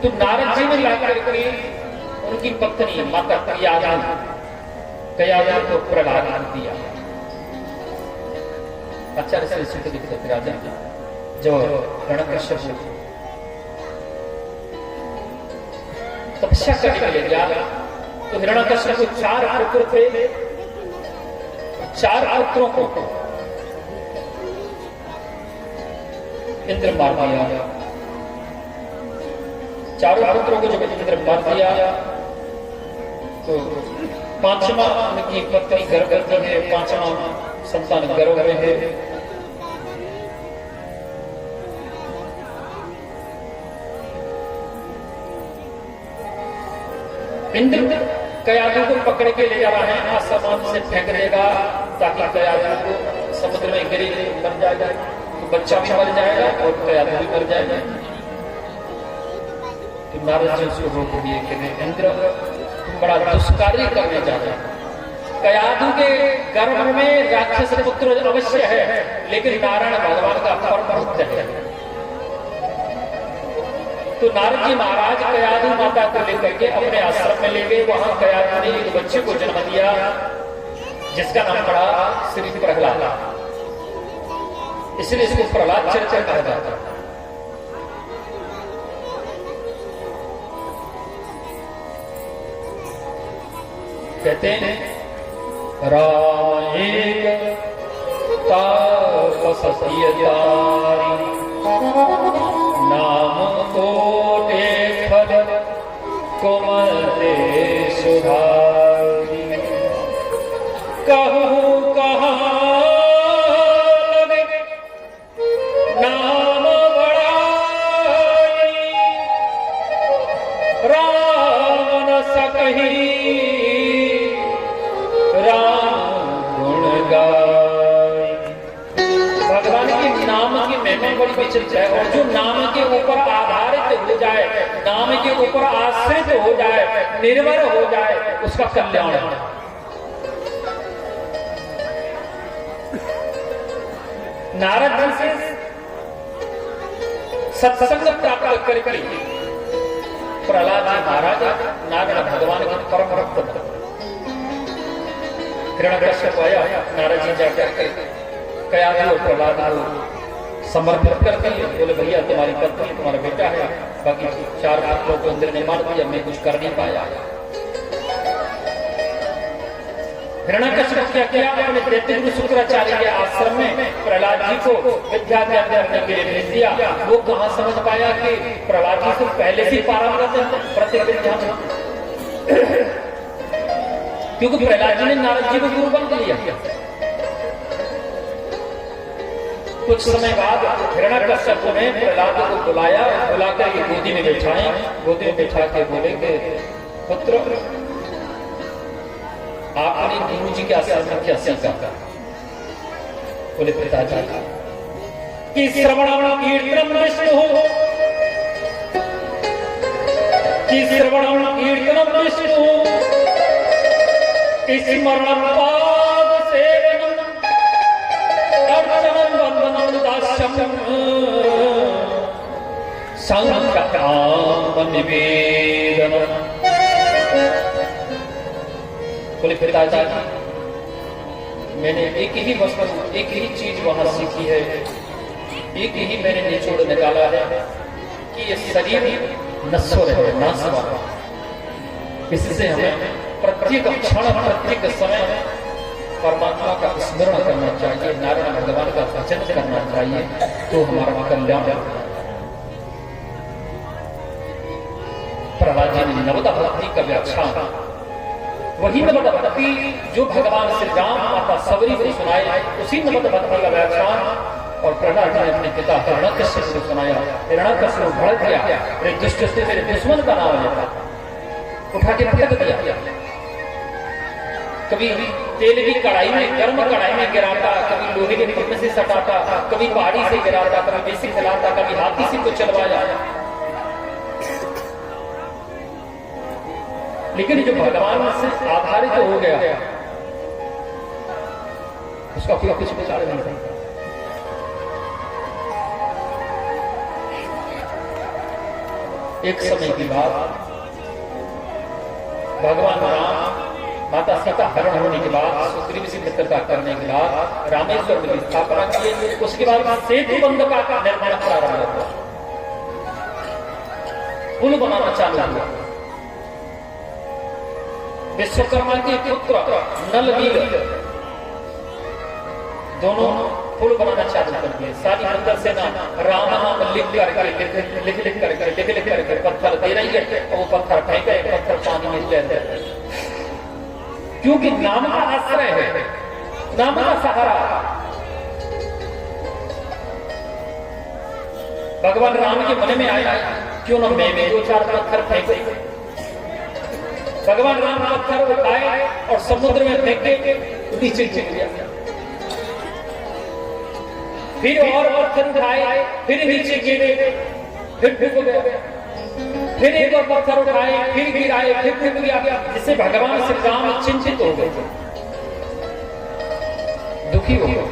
तो नारद जी ने ला करके उनकी पत्नी माता कयाधु को प्रहलाद दिया। आचार्य श्री सुत लिखते राजा जो हिरण्यकश्यप तपस्या करने के लिए गया तो हिरण्यकश्यप को 4 पुत्र थे। 4 पुत्रों को इंद्र मार दिया। 4 पुत्रों को जब इंद्र मार दिया तो 5वां उनकी पत्नी गर्भवती है, 5वां संतान गर्भ में है। इंद्र कयाधु को पकड़ के ले जा रहा है, आसमान से फेंक देगा ताकि कयाधु को समुद्र में गिरी मर जाएगा, तो बच्चा भी मर जाएगा और कयाधु भी मर जाएगा। तो नारद जी उसको रोक दिए कि इंद्र तुम बड़ा दुष्कार्य करने जा रहे हो। कयाधु के गर्भ में राक्षस पुत्र अवश्य है, लेकिन नारायण भगवान का परम पुत्र है। तो नारद जी महाराज कयाधु माता को लेकर के अपने आश्रम में ले गए। वहां कयाधु ने एक बच्चे को जन्म दिया जिसका नाम पड़ा श्री प्रहलाद, इसलिए इसको प्रहलाद चरित्र कहा जाता है। कहते हैं राम एक तापसतियतारी नाम कोटे फल कुमते सुधारी कहूँ कहाँ लगे नाम बड़ाई राम न सकही बड़ी विचित्र है। और जो नाम के ऊपर आधारित हो जाए, नाम के ऊपर आश्रित हो जाए, निर्भर हो जाए, उसका कल्याण है। नारद जी से सत्संग प्राप्त करके प्रहलाद महाराज नारायण भगवान के परम भक्त हिरण्यकश्यप आया। नारद जी जाकर कयाधु और प्रहलाद को समर्पित करते हैं। बोले भैया तुम्हारी पत्नी तुम्हारा बेटा है, बाकी 4 पुत्रों को इंद्र ने मार दिया, मैं कुछ कर नहीं पाया। हिरण्यकश्यप क्या किया, अपने दैत्य शुक्राचार्य के आश्रम में प्रहलाद जी को विद्या ज्ञान करने के लिए भेज दिया। वो कहां समझ पाया कि प्रहलाद जी से पहले से पारंगत है प्रतिविद्या में, क्योंकि प्रहलाद जी ने नारद जी को गुरु बन लिया। कुछ समय बाद हिरण्यकश्यप ने प्रहलाद को बुलाया, बुलाकर ये गोदी में बैठाए। गोदी में बैठा के बोले कि पुत्र आपने गुरु जी के आश्रम में क्या सीखा? बोले पिताजी कि श्रवणम कीर्तनम विष्णु, कि श्रवणम कीर्तनम विष्णु, कि स्मरणम पाद सेवनम अर्चनम वंदनम दास्यम संकल्प निवेदनम। बोले पिताजी मैंने एक ही वस्तु, एक ही चीज वहां सीखी है, एक ही मैंने निचोड़ निकाला है कि ये शरीर नश्वर है, नाशवान। इससे हमें प्रत्येक क्षण प्रत्येक समय परमात्मा का स्मरण करना चाहिए, नारायण भगवान का भजन करना चाहिए, तो हमारा कल्याण। प्रहलाद जी ने नवदा भक्ति का व्याख्यान, वही नवदा भक्ति जो भगवान श्री राम माता सबरी को सुनाए, उसी नवदा भक्ति का व्याख्यान और प्रहलाद जी ने अपने पिता हिरण्यकश्यप को सुनाया। हिरण्यकश्यप भड़क गया, मेरे दुष्ट से मेरे दुश्मन का नाम लेता, उठा के पटक दिया। कभी तेल भी कढ़ाई में, गर्म कढ़ाई में गिराता, कभी लोहे के फर्म से सटाता, कभी पहाड़ी से गिराता, कभी बेसी खिलाता, कभी हाथी से को चलवाया। लेकिन जो भगवान से आधारित हो गया उसका कोई कुछ विचार नहीं था। एक समय की बात, भगवान राम माता सीता हरण होने के बाद, सुग्रीव से मित्रता करने के बाद रामेश्वर में स्थापना किए। उसके बाद सेतु बंध का निर्माण प्रारंभ हुआ, पुल बनाना चालू हुआ। विश्वकर्मा के पुत्र नल नील दोनों पुल बनाना चालू कर दिए। सारी मंदिर से ना राम नाम लिख करके पत्थर दे रही है, और वो पत्थर फेंक गए, पत्थर पानी में तैरते हैं, क्योंकि नाम का आश्रय है, नाम का सहारा। भगवान राम के मन में आया, क्यों ना मैं भी 2-4 पत्थर फेंक। भगवान राम पत्थर उठाए और समुद्र में फेंके, नीचे गिर गया। फिर और पत्थर उठाए, फिर नीचे गिरे, फिर डूब गया। फिर एक और पत्थर उठाए, फिर गिराए, फिर डूब गया। जिससे भगवान श्री राम चिंतित हो गए, दुखी हो गए।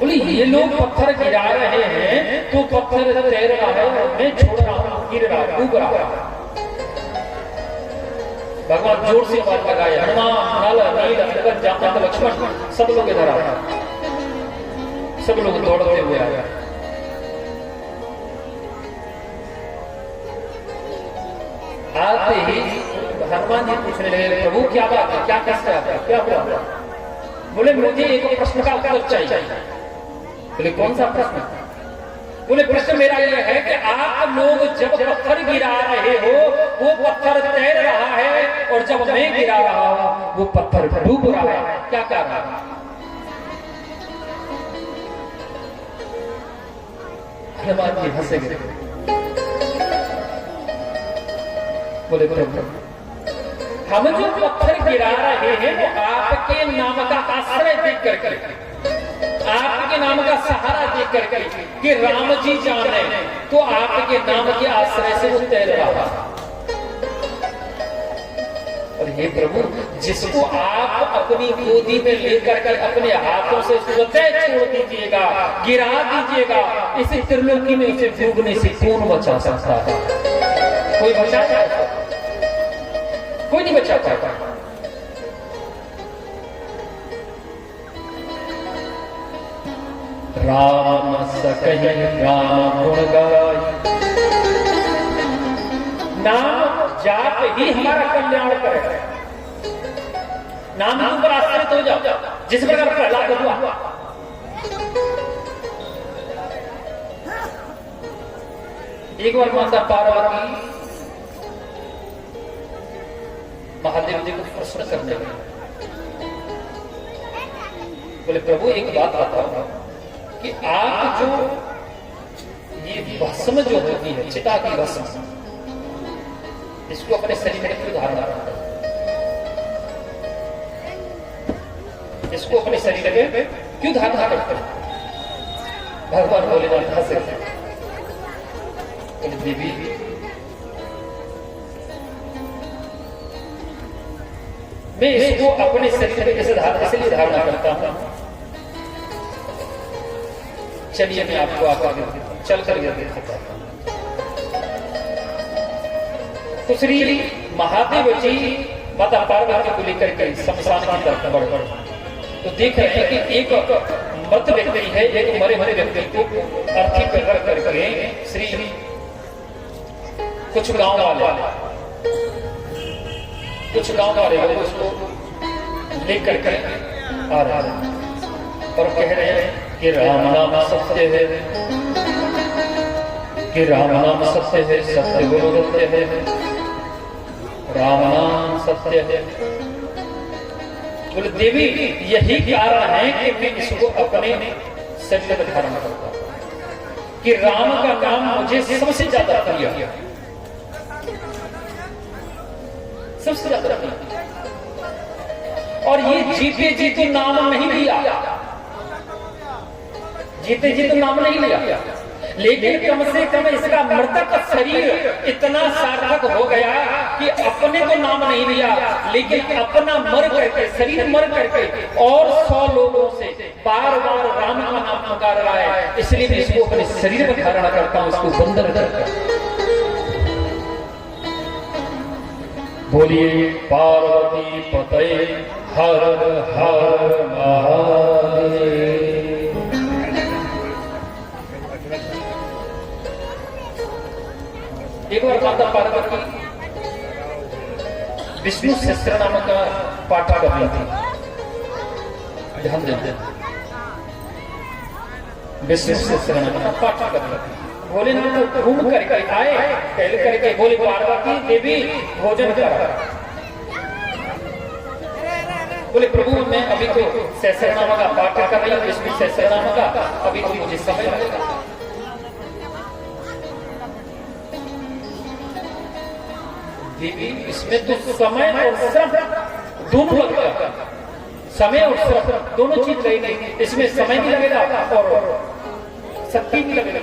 बोले ये लोग पत्थर गिरा रहे हैं तो पत्थर तैर रहा है, और मैं छोड़ रहा हूं, गिर रहा, डूब रहा। भगवान जोर से आवाज लगाए, हनुमान नल नील अंगद जामवंत लक्ष्मण सब लोग इधर आए। सब लोग दौड़ते हुए आए। आते ही हनुमान जी पूछने लगे, प्रभु क्या बात है, क्या कष्ट है, क्या हुआ? बोले मुझे एक प्रश्न का उत्तर चाहिए। बोले कौन सा प्रश्न? बोले प्रश्न मेरा यह है कि आप लोग जब पत्थर गिरा रहे हो वो पत्थर तैर रहा है, और जब मैं गिरा रहा हूं वो पत्थर डूब रहा है, क्या कारण है? हनुमान जी हंसे गए। बोले प्रभु हम जो पत्थर गिरा रहे हैं वो आपके नाम का आश्रय देख करके, आपके नाम का सहारा देख करके कि राम जी जाने, तो आपके नाम के आश्रय से वो तैर रहा। और हे प्रभु, जिसको आप अपनी गोदी में लेकर के अपने हाथों से स्वतः छोड़ दीजिएगा, गिरा दीजिएगा, इस त्रिलोकी में उसे डूबने से कौन बचा सकता है? कोई बचा सकता? कोई नहीं बचा पाता। राम सकहि राम गुण गाय, नाम जाप ही हमारा कल्याण करेगा। नाम के ऊपर आश्रित हो जाओ, जिस प्रकार प्रहलाद हुआ। एक बार माता पार्वती महादेव जी को प्रश्न करने लगे। बोले प्रभु एक बात बताओ कि आप जो ये भस्म जो होती है, चिता की भस्म, इसको अपने शरीर में क्यों धारण करते हैं? इसको अपने शरीर में क्यों धारण करते हैं? भगवान भोलेनाथ हंस रहे। देवी मैं इसको अपने शरीर में कैसे इसलिए धारण करता हूं, चलिए मैं आपको आगे चल कर दिखाता हूं। तो श्री महादेव जी माता पार्वती को लेकर के शमशान की तरफ बढ़ तो देख रहे हैं कि एक मृत व्यक्ति है, एक मरे मरे व्यक्ति को अर्थी पर रख करके श्री कुछ गांव वाले लोग उसको लेकर के आ रहे हैं और कह रहे हैं कि राम नाम सत्य है, कि राम नाम सत्य है, सत्य गुरु सत्य है, राम नाम सत्य है। बोले देवी यही कारण है कि मैं इसको अपने शरीर में धारण करता हूं, कि राम का नाम मुझे सबसे ज्यादा प्रिय है, सबसे ज्यादा प्रिय। और ये जीते जी तो नाम नहीं लिया, जीते जी तो नाम नहीं लिया, लेकिन कम से कम इसका मृतक शरीर इतना सार्थक हो गया कि अपने तो नाम नहीं लिया, लेकिन अपना मर करके, शरीर मर करके और 100 लोगों से बार बार राम का नाम पुकार रहा है। इसलिए मैं इसको अपने शरीर में धारण करता हूं, इसको बंधन करता हूं। बोलिए पार्वती पते हर हर महादेव। एक बार माता पार्वती विष्णु सहस्त्रनाम का पाठ कर रही थी। ध्यान देते विष्णु सहस्त्रनाम का पाठ कर रही थी। भोलेनाथ घूम करके आए, टहल करके बोले पार्वती देवी भोजन करा। बोले प्रभु मैं अभी तो सहस्त्रनाम का पाठ कर रही हूँ, विष्णु सहस्त्रनाम का, अभी तो मुझे समय लगेगा। देवी इसमें तो समय और श्रम दोनों लगेगा, समय और श्रम दोनों चीज लगेगी। इसमें समय भी लगेगा और शक्ति भी लगेगा।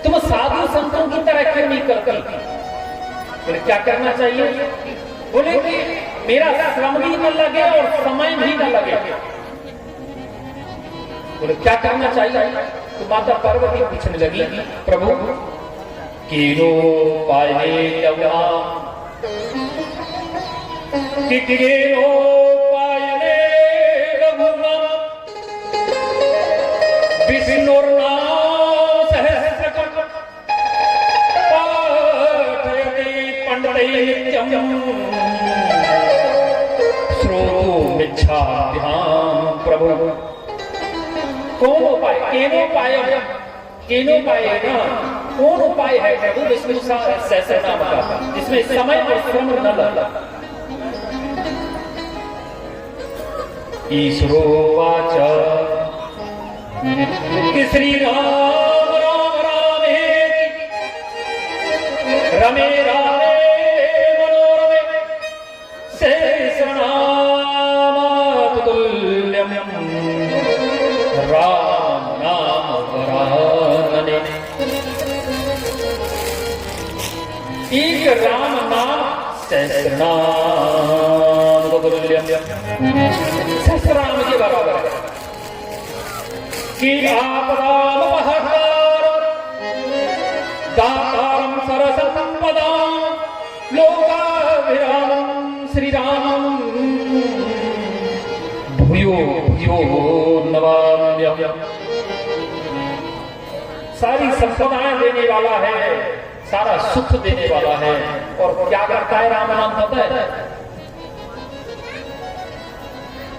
तुम साधु संतों की तरह क्यों नहीं करती? बोले क्या करना चाहिए? बोले कि मेरा श्रम भी न लगे और समय भी न लगे। बोले क्या करना चाहिए? तो माता पार्वती पूछने लगी प्रभु कीनो पाए प्रभु कौन उपाय केनो पाए ना, कौन उपाय है प्रभु विष्णु सहस्त्रनाम का जिसमें समय और श्रम न लगता? ईश्वरो वाच कि श्री राम राम रामेति रमे रामे मनोरमे सहस्रनामातुल्यं राम नाम वरानने। एक राम नाम सहस्रनामतुल्यं, सहस्रनाम के बराबर है। कि आपदामपहर्तारं दातारं सरसंपदां लोकाभिरामं श्रीरामं भूयो भूयो नमाम्यहम्। सारी संपदाएं देने वाला है, सारा सुख देने वाला है। और क्या करता है राम नाम? पता है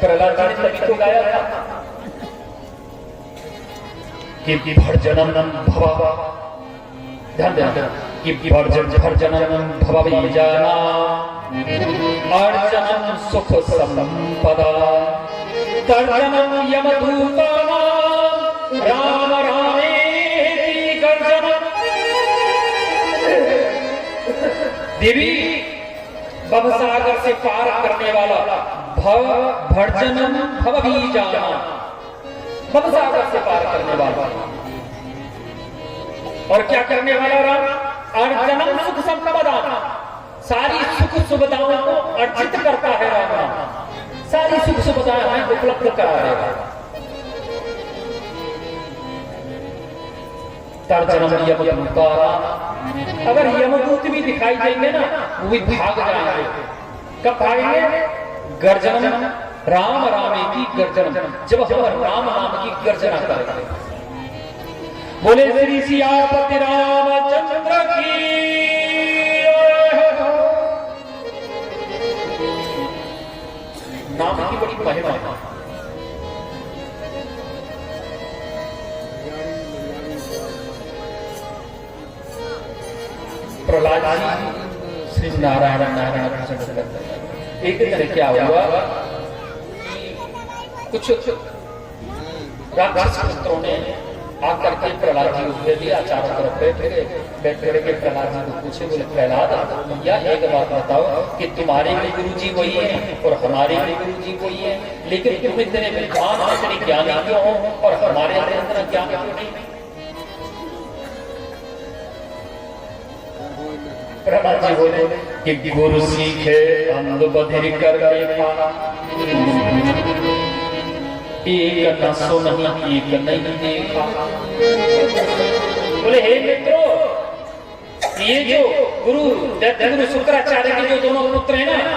प्रहलाद जी ने तभी तो गाया था कि भर्जनम भवा, ध्यान देना कि भर्जनम भव बीजाना अर्जनम सुख संपदा तर्जनम यमदूतानां राम रामेति गर्जनम। देवी भवसागर से पार करने वाला, भर्जनम भव बीजाना, भवसागर से पार करने वाला। और क्या करने वाला राम? अर्जनम सुख संपदा, सारी सुख सुविधाओं को अर्जित करता है राम। सारी सुख सुविधाएं हमें उपलब्ध करा देगा। तर्जनम यमदूतानां, अगर यमदूत भी दिखाई देंगे ना वो भी भाग जाएंगे। कब भागेंगे? गर्जनम राम रामेति गर्जनम, जब हम राम नाम की गर्जना करेंगे। बोले श्री सियापति रामचंद्र की। नाम की बड़ी महिमा है। प्रहलाद जी श्री नारायण नारायण प्रसन्न करते हैं। एक दिन क्या हुआ, कुछ राक्षस पुत्रों ने आकर के प्रहलाद जी को घेर लिया, चारों तरफ बैठ के प्रहलाद जी को पूछे, बोले प्रहलाद भैया एक बात बताओ कि तुम्हारे भी गुरु जी वही है और हमारे भी गुरु जी वही है, लेकिन तुम इतने विद्वान हो, इतने ज्ञानी क्यों हो और हमारे अंदर इतना ज्ञान क्यों नहीं? प्रहलाद जी बोले कि गुरु सीखे अंध बधिर कर देखा, एक न सुना एक नहीं देखा। बोले हे मित्रों, ये जो गुरु दैत्य गुरु शुक्राचार्य के जो दोनों पुत्र हैं ना,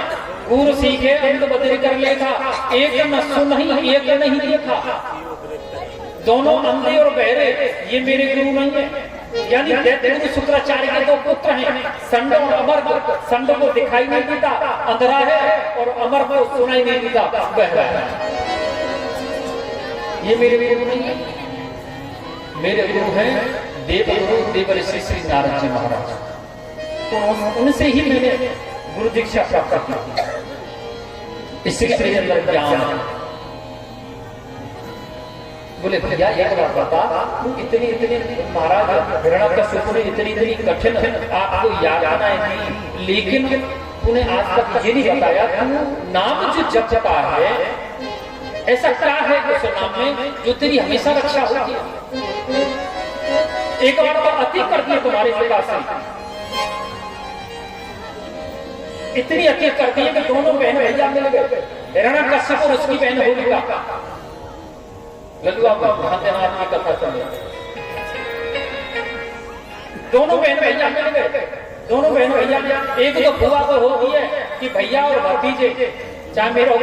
गुरु सीखे अंत बदरी कर लेखा, एक न सुन नहीं एक नहीं देखा। दोनों अंधे और बहरे ये मेरे गुरु नहीं है। यानी दैत्य गुरु शुक्राचार्य के दो पुत्र हैं, संड और अमर। संड को दिखाई नहीं देता, अंधरा है, और अमर को सुनाई नहीं देता, बहरा है। ये मेरे गुरु नहीं है। मेरे गुरु हैं देवगुरु देवर्षि श्री नारद जी महाराज। तो उनसे ही मैंने गुरु दीक्षा प्राप्त की। इसके अंदर ज्ञान है। बोले भैया एक बात बता, तू इतनी महाराज हिरण्यकश्यप ने इतनी कठिन आपको यातनाएं दी, लेकिन तूने आज तक ये नहीं बताया तू नाम जो जपता है ऐसा क्या है उस नाम में जो तेरी हमेशा रक्षा होती है। एक बार तो अति करती है तुम्हारे प्रकाश से, इतनी अति करती है कि दोनों बहन भैया मिल गए, हिरण्यकश्यप और उसकी बहन होलिका। लल्लुआ ध्यान देना, आपकी कथा चल रही। दोनों बहन भैया मिल गए, दोनों बहन भैया। एक तो बुआ तो होती है कि भैया और भतीजे चाहे मेरा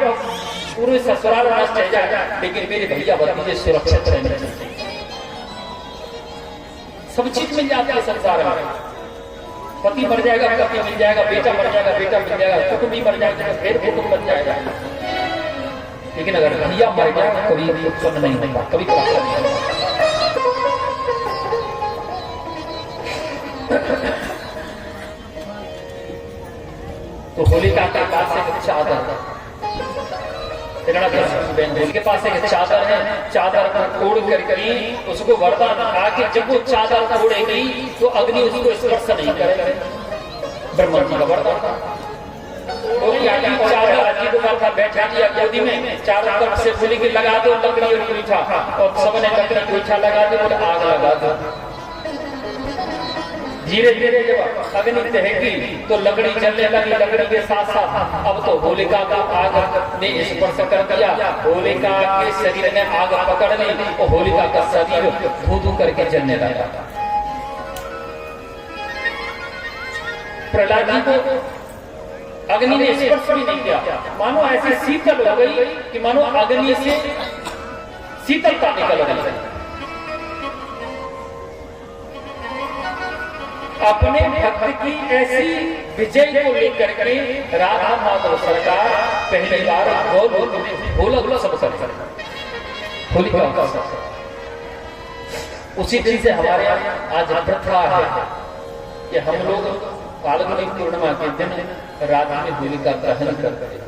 पूरे ससुराल नष्ट हो जाए, लेकिन मेरे भैया भतीजे सुरक्षित रहने चाहिए। सब चीज मिल जाती है संसार में। पति मर जाएगा, पति मिल जाएगा, बेटा मर जाएगा, बेटा मिल जाएगा, कुटुंब भी मर जाएगा, फिर कुटुंब बन जाएगा। लेकिन अगर भैया मर जाए कभी उत्पन्न नहीं होगा, कभी प्राप्त नहीं होगा। तो होलिका के पास एक चादर, हिरण्यकश्यप के पास एक चादर है, चादर को तोड़ करके उसको वरदान कहा कि जब वो चादर तोड़ेगी तो अग्नि उसको स्पर्श नहीं करेगी। ब्रह्मा जी का वरदान। बैठा दिया गोदी में, चारों तरफ से बोली कि लगा दो लकड़ी और गोईठा, और सबने लकड़ी गोईठा लगा दो और आग लगा दो। धीरे धीरे जब अग्नि दहेगी तो लकड़ी जलने लगी, लकड़ी के साथ साथ अब तो होलिका को आग ने स्पर्श कर दिया। होलिका के शरीर ने आग पकड़ ली और होलिका का शरीर धू-धू करके जलने लगा। प्रहलाद जी को अग्नि ने स्पर्श भी नहीं किया, मानो ऐसी शीतल हो गई कि मानो अग्नि से शीतलता निकल गई। अपने भक्त की ऐसी विजय को लेकर के राधा माधव सरकार पहली बार गोलोक सब होलिका। उसी दिन से हमारे आज प्रथा है कि हम लोग फाल्गुनी पूर्णिमा के दिन रात में होलिका दहन करते हैं।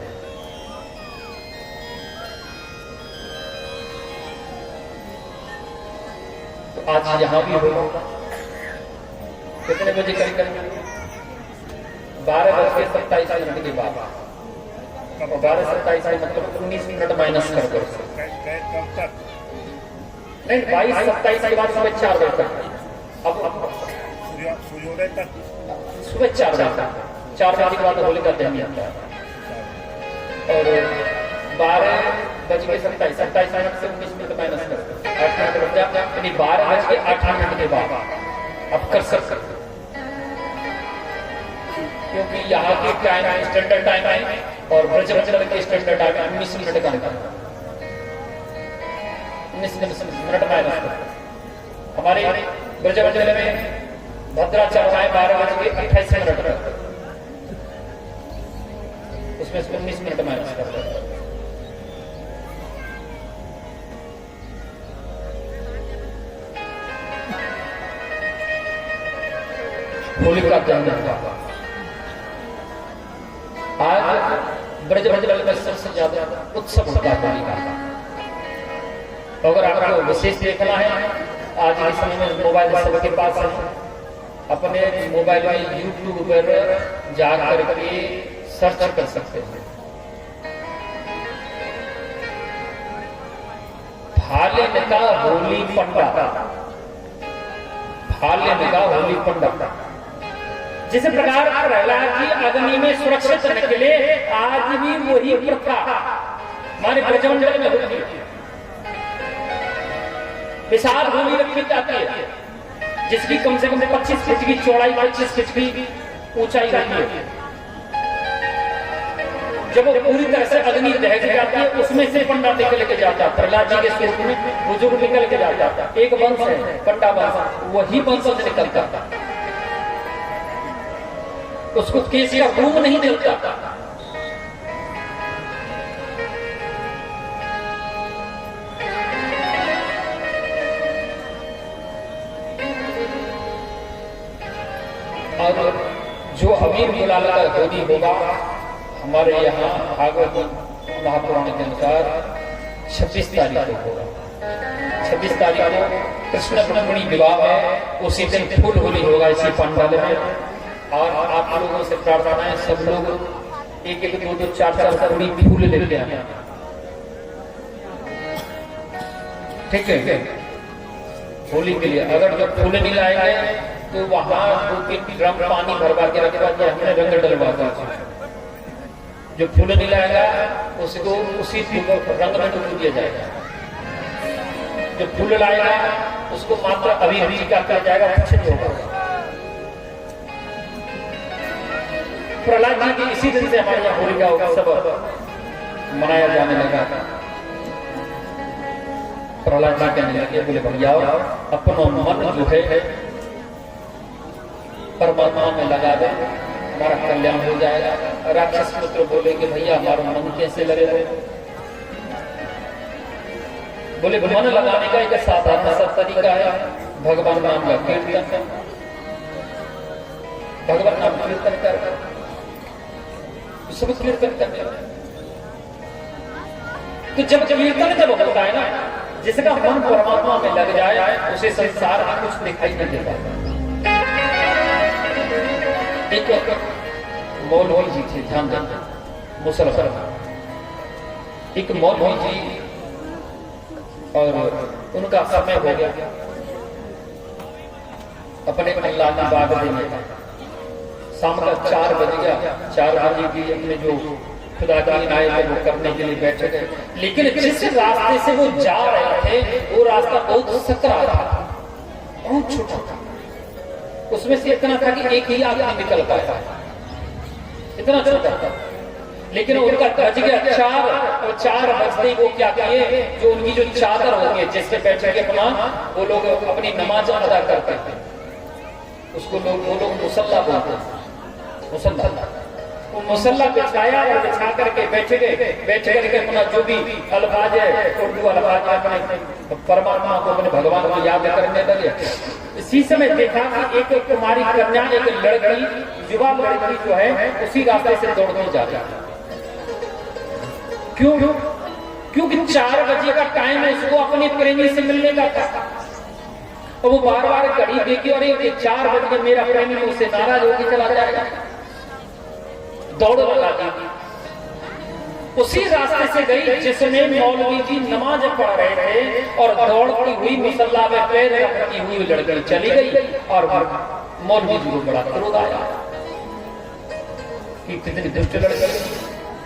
तो आज यहाँ भी होगा। कितने बजे करीब 12:27 के बाद, 12:27 मतलब 19 मिनट माइनस कर दो। नहीं 22:27 के बाद सुबह 4 बजे तक। अब सूर्योदय तक सुबह 4 बजे तक, 4 बजे के बाद होलिका दहन होता है। और 12:27 मिनट से 19 मिनट माइनस कर दो, 8 मिनट बच जाए, यानी 12:08 मिनट के बाद अब कर सकते, क्योंकि यहाँ के टाइम स्टैंडर्ड टाइम है और ब्रजमंडल के स्टैंडर्ड टाइम 19 मिनट का अंतर, 19 मिनट माइनस। हमारे ब्रजमंडल में भद्राचार्य है 12:28 मिनट, उसमें 19 मिनट माइनस कर दो। होलिका दहन आज ब्रजमंडल में सबसे ज्यादा उत्सव होता है होलिका का। अगर आपको विशेष देखना है, आज के समय में मोबाइल सबके पास है, अपने मोबाइल में यूट्यूब पर जाकर के सर्च कर सकते हैं। फाल्गुन का होली पंडा, फाल्गुन का होली पंडा। जिस प्रकार प्रहलाद जी अग्नि में सुरक्षित निकले, आज भी वही प्रथा हमारे ब्रजमंडल में होती है। विशाल होली रखी जाती है, जिसकी कम से कम 25 फीट की चौड़ाई, 25 फीट की ऊंचाई रहती है। जब वो पूरी तरह से अग्नि दहक जाती है, उसमें से पंडा निकल के जाता है। प्रहलाद जी के स्वरूप में बुजुर्ग निकल के जाता है। एक वंश है पंडा वंश, वही वंशज निकलता था। उसको केस का रूप नहीं मिलता। और जो अमीर गुलाल का होली होगा, हमारे यहाँ भागवत महापुराण के अनुसार 26 तारीख को होगा। 26 तारीख को कृष्ण रुक्मिणी विवाह है। उसी दिन फूल होली होगा इसी पंडाल में। और आप लोगों से प्रार्थना है, सब लोग एक एक दो दो चार चार करोड़ी फूल लेते हैं, ठीक है, होली के लिए। अगर जब फूल नहीं लाएंगे तो वहां 2-3 ड्रम पानी भरवा के रखवा दिया हमने, रंग डलवा दिया। जो फूल नहीं लाएगा उसको उसी रंग में डुबो दिया जाएगा। जो फूल लाएगा उसको मात्र अभी का किया जाएगा, कुछ नहीं होगा। प्रहलाद जी की इसी दिन से हमारे यहाँ होली का उत्सव मनाया जाने लगा। प्रहलाद जी कहने लगे, बोले भैया अपना मन जो है परमात्मा में लगा दे, हमारा कल्याण हो जाएगा। राक्षस पुत्र बोले कि भैया हमारा मन कैसे लगे? बोले मन लगाने का एक साधारण सा तरीका है, भगवान नाम का कीर्तन। भगवान नाम कीर्तन कर, सब कीर्तन करने। तो जब कीर्तन जब होता है ना, जिसका मन परमात्मा में लग जाए उसे संसार में कुछ दिखाई नहीं देता। एक मौलवी जी थे, ध्यान दें, मुसलमान एक मौलवी जी, और उनका समय हो गया अपने अल्लाह की बात देने का। शाम का 4 बज गया। 4 बजे भी अपने जो खुदा की इनायत है वो करने के लिए बैठे गए। लेकिन जिस रास्ते से वो जा रहे थे वो रास्ता बहुत सकरा था, बहुत छोटा था। उसमें से इतना था कि एक ही आदमी निकल पाया, इतना छोटा था। लेकिन उनका बज गया 4, और 4 बजते वो क्या किए, जो उनकी जो चादर होती है जिससे बैठ के अपना वो लोग अपनी नमाज अदा करते थे, उसको वो लोग मुसल्ला बोलते हैं। मुसल्ला, वो मुसल्ला बिछाया और बिछा करके बैठ करके अपना जो भी अल्फाज है, उर्दू अल्फाज अपने परमात्मा को, अपने भगवान को याद करने लगे। इसी समय देखा कि एक कुमारी कन्या, एक लड़की, युवा लड़की जो है उसी रास्ते से दौड़ती जा रही है। क्यों? क्योंकि 4 बजे का टाइम है, उसको अपने प्रेमी से मिलने का था। और वो बार बार घड़ी देखी और 4 बज के मेरा प्रेमी मुझसे नाराज होकर चला जाएगा, दौड़ लगा दी। उसी रास्ते से गई जिसमें मौलवी जी नमाज पढ़ रहे थे, और दौड़ती हुई मुसल्ला में पैर रखती हुई लड़की चली गई। और मौलवी जी को बड़ा क्रोध आया कि कितनी दुष्ट लड़की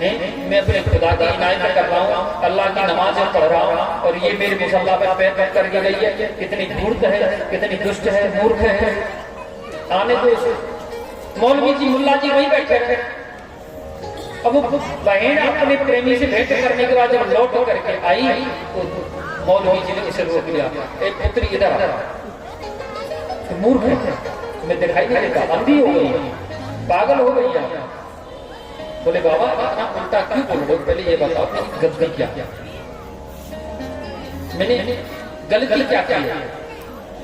है, मैं अपने खुदा की इनायत कर रहा हूँ, अल्लाह की नमाज पढ़ रहा हूँ, और ये मेरे मुसल्ला में पैर रख करके गई है। कितनी धूर्त है, कितनी दुष्ट है, मूर्ख है। आने तो मौलवी जी, मुल्ला जी वही बैठे रहे। अब वो बहन अपने प्रेमी से भेंट करने के बाद जब लौट करके आई तो मौलवी जी ने उसे रोक लिया, एक पुत्री इधर आ, तो मूर्ख है, तुम्हें दिखाई नहीं देता, अंधी हो गई, पागल हो गई है। बोले बाबा इतना उल्टा क्यों बोल रहे हो, पहले ये बताओ मैंने गलती क्या, मैंने गलती क्या की है?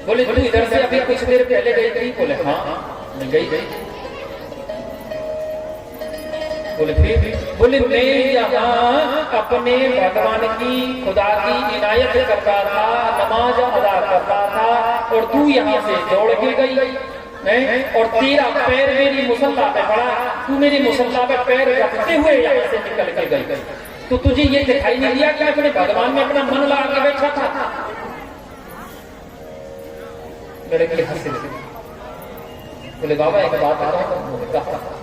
बोले तू इधर से अभी कुछ देर पहले गई थी? बोले हाँ मैं गई। बोले फिर? बोले मैं यहाँ अपने भगवान की, खुदा की इनायत करता था, नमाज अदा करता था, और तू यहाँ से दौड़ के गई और तेरा पैर मेरी मुसल्ला पे पड़ा, तू मेरी मुसल्ला पे पैर रखते हुए यहाँ से निकल के गई, तो तुझे ये दिखाई नहीं दिया कि अपने भगवान में अपना मन लगा के बैठा था? लड़की हंसी लगी। बोले बाबा एक बात बताओ,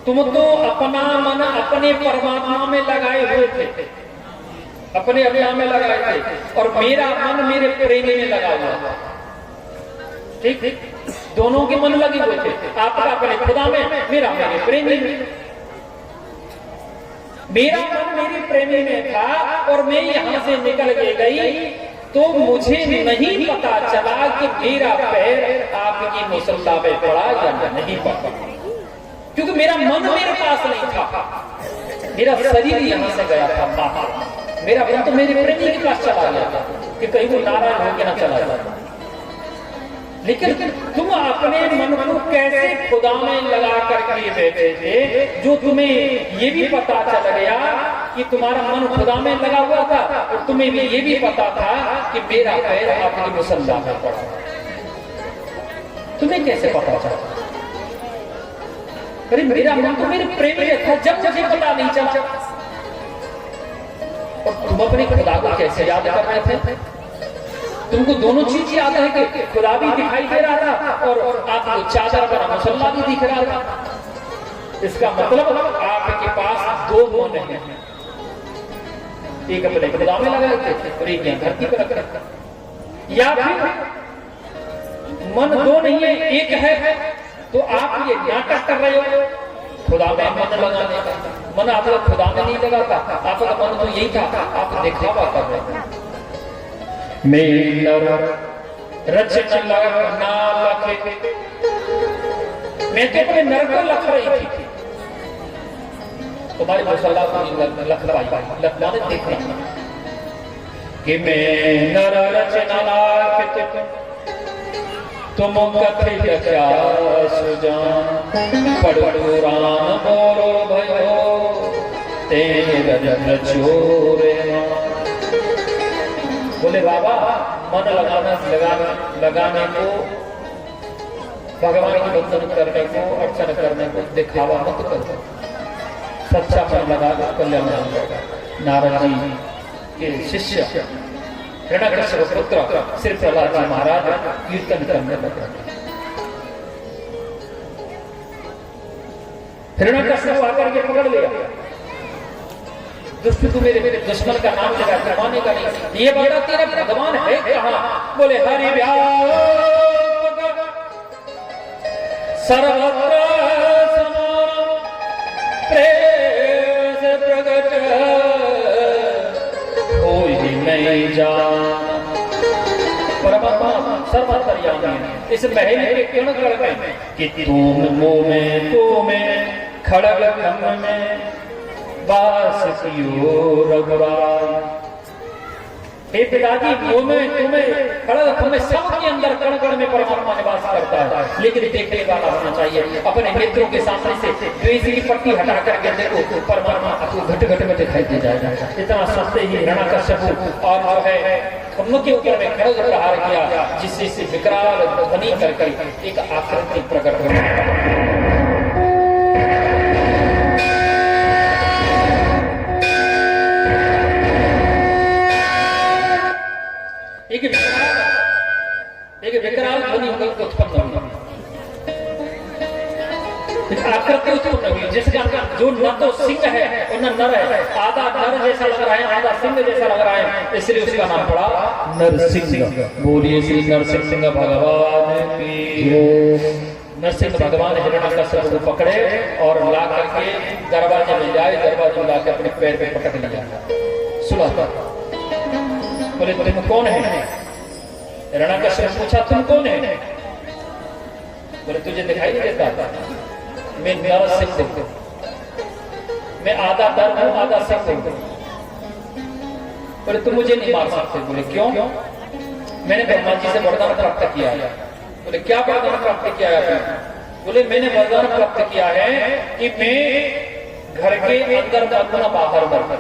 तुम तो अपना मन अपने परमात्मा में लगाए हुए थे, अपने अभियान में लगाए थे, और मेरा मन मेरे प्रेमी में लगा हुआ। ठीक ठीक, दोनों के मन लगे हुए थे, आपका अपने खुदा में, मेरा मेरे प्रेमी में। मेरा मन मेरे प्रेमी में था और मैं यहां से निकल के गई तो मुझे नहीं पता चला कि मेरा पैर आपकी मुसल्ला पे पड़ा या नहीं पड़ा, क्योंकि मेरा मन मेरे पास नहीं था, मेरा शरीर यहां से गया था बाहर। मेरा मन तो मेरे प्रेमी के पास चला गया था कि कहीं वो नारायण हो गया ना चला जाता। लेकिन तुम अपने मन को कैसे खुदा में लगा करके बैठे थे, जो तुम्हें ये भी पता चल गया कि तुम्हारा मन खुदा में लगा हुआ था, और तुम्हें भी ये भी पता था कि मेरा पैर आपकी मुसल्ला में पड़ा। तुम्हें कैसे पता चला? अरे मेरा मन तो मेरे प्रेम में था जब मुझे पता नहीं चला। और तुम अपने खुदा को कैसे याद कर रहे थे? तुमको दोनों चीज याद है कि खुदा भी दिखाई दे रहा था और आपको चादर बना मुसल्ला भी दिख रहा था। इसका मतलब आपके पास दो मन हैं, एक अपने खुदा में लगा थे और एक यहाँ धरती पर रखा। या फिर मन दो नहीं है, एक है, तो आप ये नाटक कर रहे हो खुदा में मन लगाने का। मन आपका खुदा में नहीं लगा था, आपका मन तो यही था, आप दिखावा कर रहे थे। रचना ना लखे, मैं तो अपने नर को लख रही थी, तुम्हारे मुसल्ला को नहीं लख पाई, लखना ने देखा कि मैं नर रचना लाख तुम कथित क्या सुजान, पढ़ पुराण मोरो भयो तेरे चोरे। बोले बाबा, मन लगाने को, भगवान की वंदन करने को, अर्चन करने को दिखावा मत करो, सच्चा मन लगा कल्याण होगा। नारद जी के शिष्य हिरण्यकश्यप पुत्र श्री प्रहलाद जी महाराज कीर्तन करने लगे। हिरण्यकश्यप आकर के पकड़ लिया, दुष्ट तू मेरे दुश्मन का नाम लेगा, कमाने का नहीं, ये बता तेरा भगवान है कहाँ? बोले हरि व्यापक सर्वत्र समान प्रेम से प्रगट कोई नहीं जान। परमात्मा सर्वंतर्यामी है। इस महल के कण कण में कि तुम मुँह में तो में खड़ग खम्भ में वास कियो रघुराय। हे पिताजी, मुँह में तुम्हें खड़ग खम्भ में सबके अंदर कण कण में परमात्मा निवास करता है, लेकिन देखने वाला होना चाहिए। अपने नेत्रों के सामने से द्वेष की पट्टी हटा करके देखो, परमात्मा आपको घट घट में दिखाई दे जाएगा। इतना सस्ते ही हिरण्यकश्यप और जो है खम्भ के ऊपर में खड़ग प्रहार किया, जिससे विकराल ध्वनि करके एक आकृति प्रकट हो। एक विकराल ध्वनि उत्पन्न हुई, आकृति उत्पन्न हुई, जिसका जो न तो सिंह है और न नर है, आधा नर जैसा लग रहा है, आधा सिंह जैसा लग रहा है, इसलिए उसका नाम पड़ा नरसिंह। बोलिए श्री नरसिंह भगवान की। नरसिंह भगवान हिरण्यकश्यप को पकड़े और ला करके दरवाजे में जाए, दरवाजे में लाकर अपने पैर पे पटक लिया। सुना, बोले तुम कौन है? हिरण्यकश्यप ने पूछा तुम कौन है? बोले तुझे दिखाई नहीं देता? मैं नरसिंह हूं, मैं आधा नर हूं आधा सिंह हूं। बोले तुम मुझे नहीं मार सकते। बोले क्यों? मैंने ब्रह्मा जी से वरदान प्राप्त किया है। बोले क्या वरदान प्राप्त किया है? बोले मैंने वरदान प्राप्त किया है कि मैं घर के अंदर मरूंगा, बाहर मरूंगा,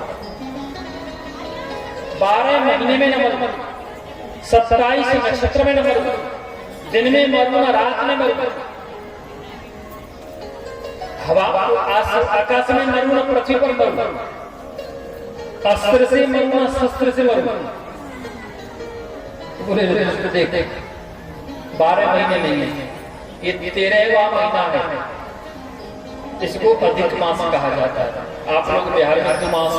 12 महीने में न मरूंगा, 27 नक्षत्र में न मरूंगा, दिन में मरूंगा, रात में मरूंगा, हवा आकाश में मरूंगा, पृथ्वी पर मरूंगा, अस्त्र से मरूंगा, शस्त्र से मरूंगा। बोले देख 12 महीने नहीं है, ये 13वां महीना है, इसको अधिक मास कहा जाता है। आप लोग बिहार में तो मास